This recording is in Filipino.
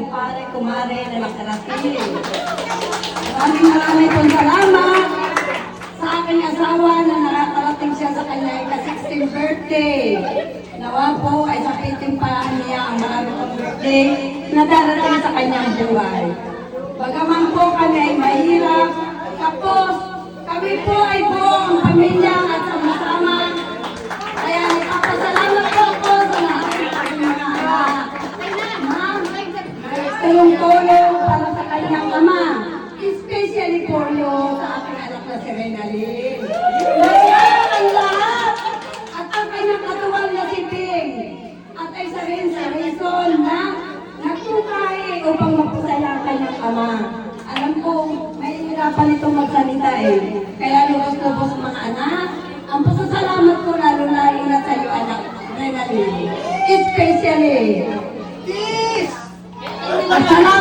kumpare, kumare na nakarating. Maraming pong salamat sa aking asawa na nakakarating siya sa kanyang ika-16th birthday. Nawa po ay sapitin pa niya ang marami pong birthday na darating sa kanyang buhay. Bagaman po kami ay mahirap, tapos kami po ay buong pamilya at sama-sama. Kaya nagpapasalamat po ako sa aking mga anak. Tulong-tulong para sa kanyang ama. Especially po yun sa aking anak na si Renalyn. Masaya ang lahat at ang kanyang katuwang na si Ping. At ay sa rin sa reason na nagtukahi upang magpasaya ang kanyang ama. Alam ko, may hirapan itong magsalita eh. Kaya lubos-lubos mga anak, ang pasasalamat ko lalo-lalo na sa iyo anak, Renalyn. Especially, please! Pasalamat